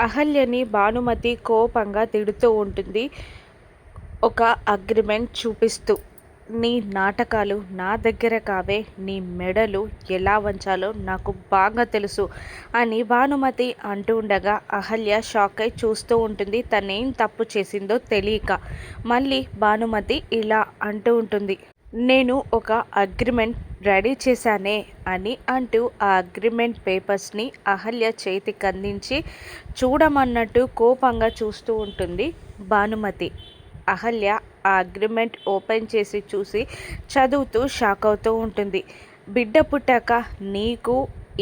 అహల్యని భానుమతి కోపంగా తిడుతూ ఉంటుంది. ఒక అగ్రిమెంట్ చూపిస్తూ, నీ నాటకాలు నా దగ్గర కావే, నీ మెడలు ఎలా వంచాలో నాకు బాగా తెలుసు అని భానుమతి అంటూ ఉండగా అహల్య షాక్ అయి చూస్తూ ఉంటుంది. తనేం తప్పు చేసిందో తెలియక. మళ్ళీ భానుమతి ఇలా అంటూ ఉంటుంది, నేను ఒక అగ్రిమెంట్ రెడీ చేశానే అని అంటూ ఆ అగ్రిమెంట్ పేపర్స్ని అహల్య చేతికి అందించి చూడమన్నట్టు కోపంగా చూస్తూ ఉంటుంది భానుమతి. అహల్య ఆ అగ్రిమెంట్ ఓపెన్ చేసి చూసి చదువుతూ షాక్ అవుతూ ఉంటుంది. బిడ్డ పుట్టాక నీకు,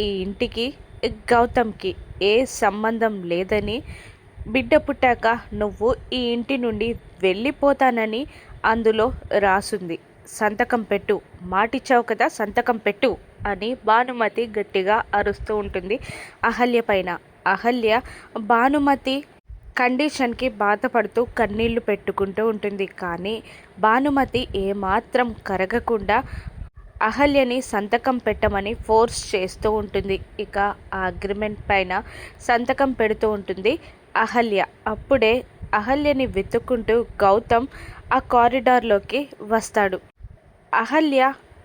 ఈ ఇంటికి, గౌతమ్కి ఏ సంబంధం లేదని, బిడ్డ పుట్టాక నువ్వు ఈ ఇంటి నుండి వెళ్ళిపోతానని అందులో రాసుంది. సంతకం పెట్టు, మాటిచ్చావు కదా, సంతకం పెట్టు అని భానుమతి గట్టిగా అరుస్తూ ఉంటుంది అహల్య పైన. అహల్య భానుమతి కండిషన్కి బాధపడుతూ కన్నీళ్లు పెట్టుకుంటూ ఉంటుంది. కానీ భానుమతి ఏమాత్రం కరగకుండా అహల్యని సంతకం పెట్టమని ఫోర్స్ చేస్తూ ఉంటుంది. ఇక ఆ అగ్రిమెంట్ పైన సంతకం పెడుతూ ఉంటుంది అహల్య. అప్పుడే అహల్యని వెతుక్కుంటూ గౌతమ్ ఆ కారిడార్లోకి వస్తాడు. అహల్య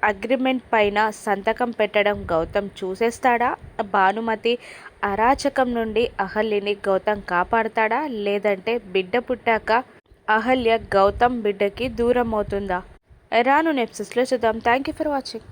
అగ్రిమెంట్ పైన సంతకం పెట్టడం గౌతమ్ చూసేస్తాడా? భానుమతి అరాచకం నుండి అహల్యని గౌతమ్ కాపాడతాడా? లేదంటే బిడ్డ పుట్టాక అహల్య గౌతమ్ బిడ్డకి దూరం అవుతుందా? రాను ఎపిసోడ్స్లో చూద్దాం. Thank you for watching.